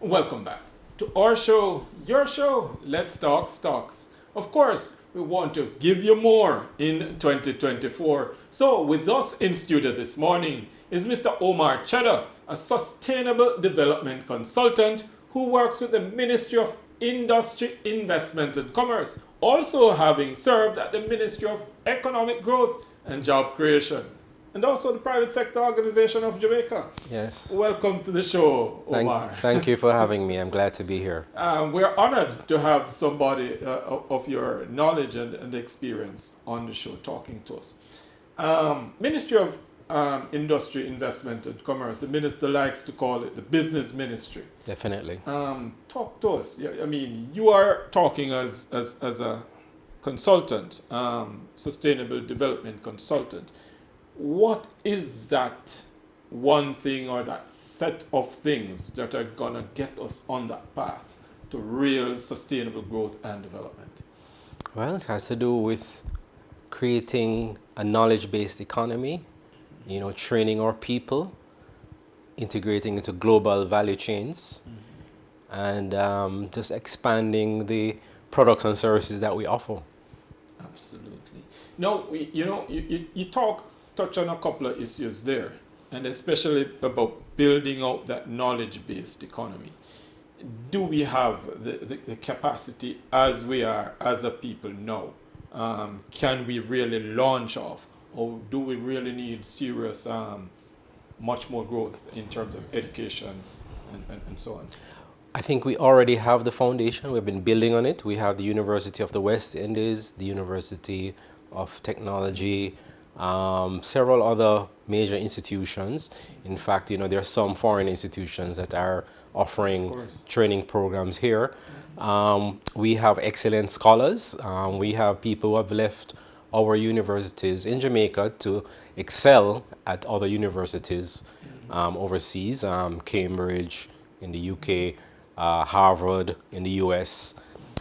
Welcome back to our show, your show, Let's Talk Stocks. Of course, we want to give you more in 2024. So, with us in studio this morning is Mr. Omar Chedda, a sustainable development consultant who works with the Ministry of Industry, Investment and Commerce, also having served at the Ministry of Economic Growth and Job Creation, and also the Private Sector Organization of Jamaica. Yes. Welcome to the show, Omar. Thank you for having me. I'm glad to be here. We're honored to have somebody of your knowledge and experience on the show talking to us. Ministry of Industry, Investment and Commerce, the minister likes to call it the business ministry. Definitely. Talk to us. Yeah, I mean, you are talking as a consultant, sustainable development consultant. What is that one thing or that set of things that are going to get us on that path to real sustainable growth and development? Well, it has to do with creating a knowledge-based economy, training our people, integrating into global value chains, and just expanding the products and services that we offer. Absolutely. Now, you touch on a couple of issues there, and especially about building out that knowledge-based economy. Do we have the capacity as we are as a people now? Can we really launch off, or do we really need serious, much more growth in terms of education and so on? I think we already have the foundation. We've been building on it. We have the University of the West Indies, the University of Technology, several other major institutions. In fact, there are some foreign institutions that are offering training programs here. We have excellent scholars. We have people who have left our universities in Jamaica to excel at other universities overseas, Cambridge in the UK, Harvard in the US,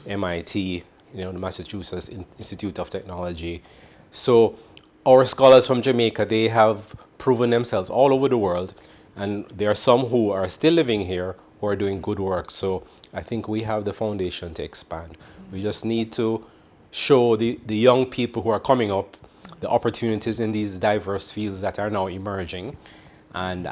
MIT, the Massachusetts Institute of Technology. So our scholars from Jamaica, they have proven themselves all over the world, and there are some who are still living here who are doing good work. So I think we have the foundation to expand. We just need to show the young people who are coming up the opportunities in these diverse fields that are now emerging, and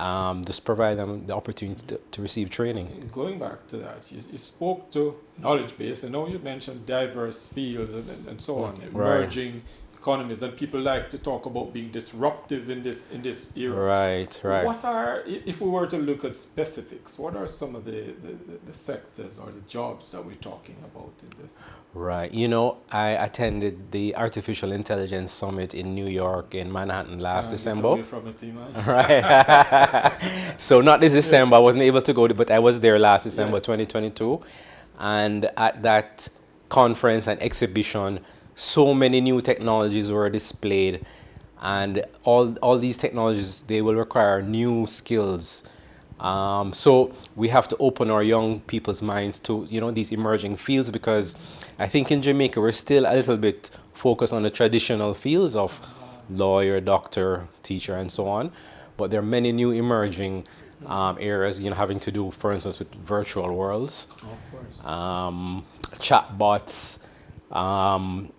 just provide them the opportunity to receive training. Going back to that, you spoke to knowledge base, and now you mentioned diverse fields and so on, emerging economies, and people like to talk about being disruptive in this era. Right. What are, if we were to look at specifics, what are some of the sectors or the jobs that we're talking about in this? Right. I attended the Artificial Intelligence Summit in New York, in Manhattan last December. Away from it, man. Right. So not this December, I wasn't able to go, but I was there last December 2022. And at that conference and exhibition, so many new technologies were displayed, and all these technologies, they will require new skills. So we have to open our young people's minds to these emerging fields, because I think in Jamaica we're still a little bit focused on the traditional fields of lawyer, doctor, teacher, and so on. But there are many new emerging areas, having to do, for instance, with virtual worlds, chatbots.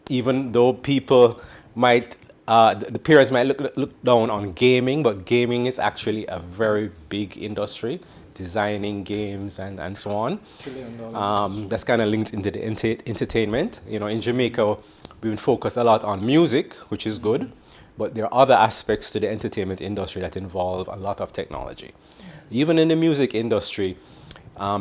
Even though people might, the parents might look down on gaming, but gaming is actually a very big industry, designing games and so on. That's kind of linked into the entertainment. In Jamaica, we've been focused a lot on music, which is good, but there are other aspects to the entertainment industry that involve a lot of technology. Even in the music industry,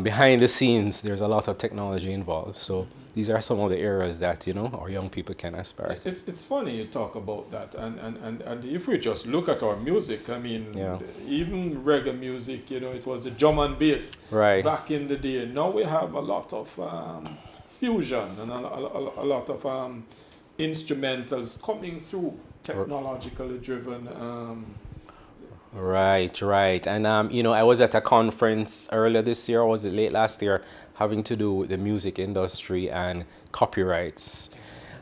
behind the scenes, there's a lot of technology involved. So these are some of the areas that our young people can aspire to. It's funny you talk about that, and if we just look at our music, I mean, even reggae music, it was the drum and bass back in the day. Now we have a lot of fusion and a lot of instrumentals coming through, technologically driven. Right. And, I was at a conference earlier this year, or was it late last year, having to do with the music industry and copyrights.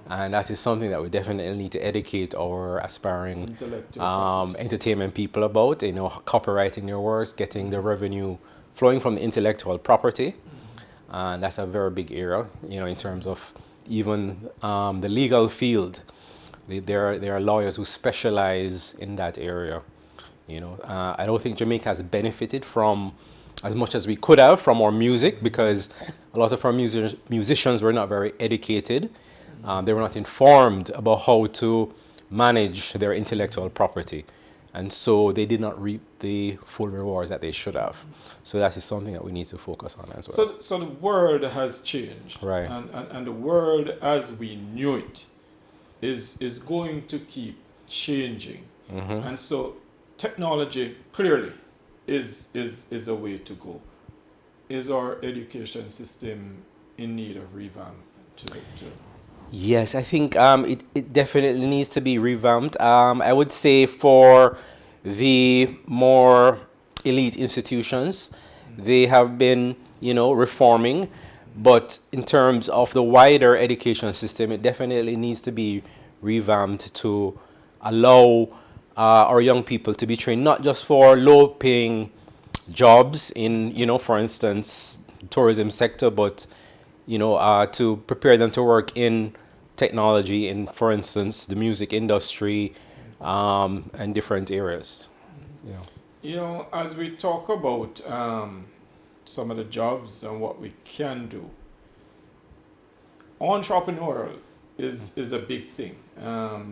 And that is something that we definitely need to educate our aspiring entertainment people about, copyrighting their works, getting the revenue flowing from the intellectual property, and that's a very big area, in terms of even the legal field. There are lawyers who specialize in that area. I don't think Jamaica has benefited from as much as we could have from our music, because a lot of our musicians were not very educated. They were not informed about how to manage their intellectual property. And so they did not reap the full rewards that they should have. So that is something that we need to focus on as well. So the world has changed. Right. And the world as we knew it is going to keep changing. And so technology clearly is a way to go. Is our education system in need of revamp? Yes, I think it definitely needs to be revamped. I would say for the more elite institutions, they have been, reforming. But in terms of the wider education system, it definitely needs to be revamped to allow our young people to be trained not just for low-paying jobs in, for instance, tourism sector, but to prepare them to work in technology, in, for instance, the music industry, and different areas. As we talk about some of the jobs and what we can do, entrepreneurial is a big thing.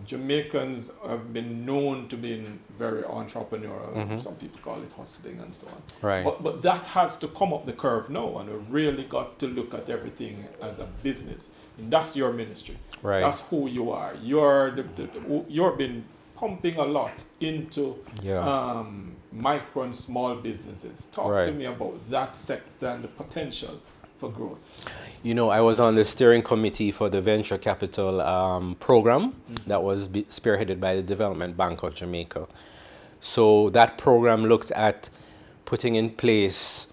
Jamaicans have been known to be very entrepreneurial. Some people call it hustling and so on. Right. But that has to come up the curve now, and we've really got to look at everything as a business. And that's your ministry. Right. That's who you are. You've been pumping a lot into micro and small businesses. Talk to me about that sector and the potential for growth. I was on the steering committee for the venture capital program that was spearheaded by the Development Bank of Jamaica. So that program looked at putting in place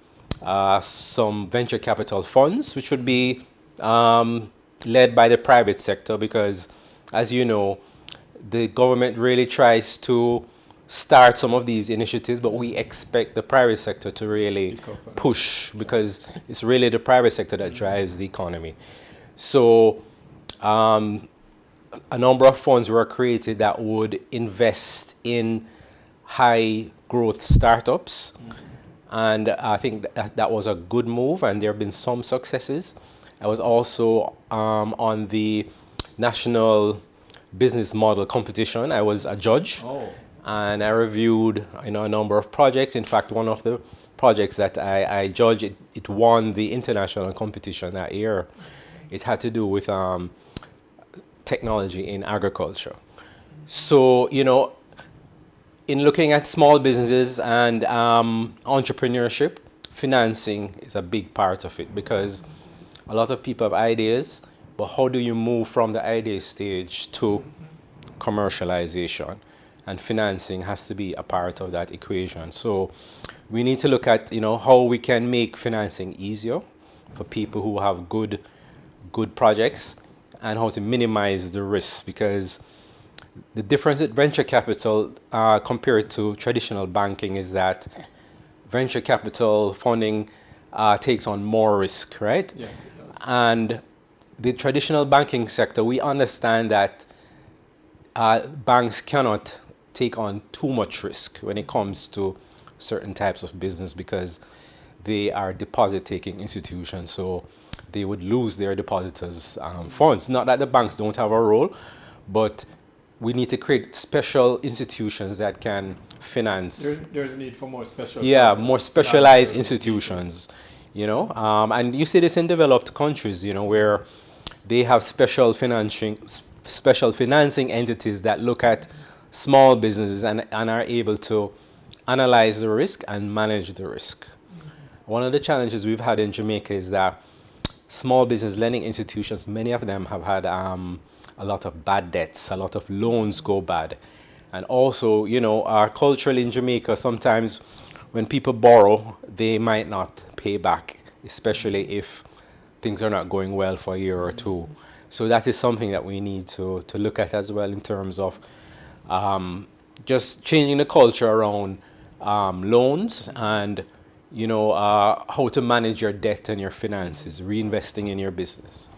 some venture capital funds, which would be led by the private sector, because, as you know, the government really tries to start some of these initiatives, but we expect the private sector to really push, because it's really the private sector that drives the economy. So a number of funds were created that would invest in high growth startups. And I think that was a good move, and there have been some successes. I was also on the National Business Model Competition. I was a judge. And I reviewed a number of projects. In fact, one of the projects that I judged, it won the international competition that year. It had to do with technology in agriculture. So, in looking at small businesses and entrepreneurship, financing is a big part of it, because a lot of people have ideas, but how do you move from the idea stage to commercialization? And financing has to be a part of that equation. So we need to look at, how we can make financing easier for people who have good projects, and how to minimize the risk, because the difference with venture capital compared to traditional banking is that venture capital funding takes on more risk, right? Yes, it does. And the traditional banking sector, we understand that banks cannot take on too much risk when it comes to certain types of business, because they are deposit-taking institutions, so they would lose their depositors' funds. Not that the banks don't have a role, but we need to create special institutions that can finance. There's a need for more special. More specialized institutions, and you see this in developed countries, where they have special financing entities that look at small businesses and are able to analyze the risk and manage the risk. One of the challenges we've had in Jamaica is that small business lending institutions, many of them have had a lot of bad debts, a lot of loans go bad. And also, culturally in Jamaica, sometimes when people borrow, they might not pay back, especially if things are not going well for a year or two. So that is something that we need to look at as well, in terms of just changing the culture around loans, and how to manage your debt and your finances, reinvesting in your business.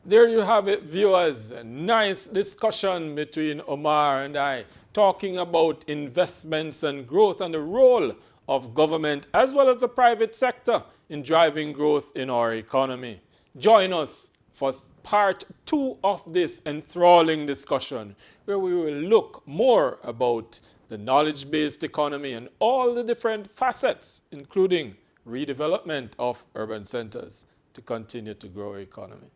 There you have it, viewers. A nice discussion between Omar and I, talking about investments and growth and the role of government as well as the private sector in driving growth in our economy. Join us for part 2 of this enthralling discussion, where we will look more about the knowledge-based economy and all the different facets, including redevelopment of urban centers to continue to grow our economy.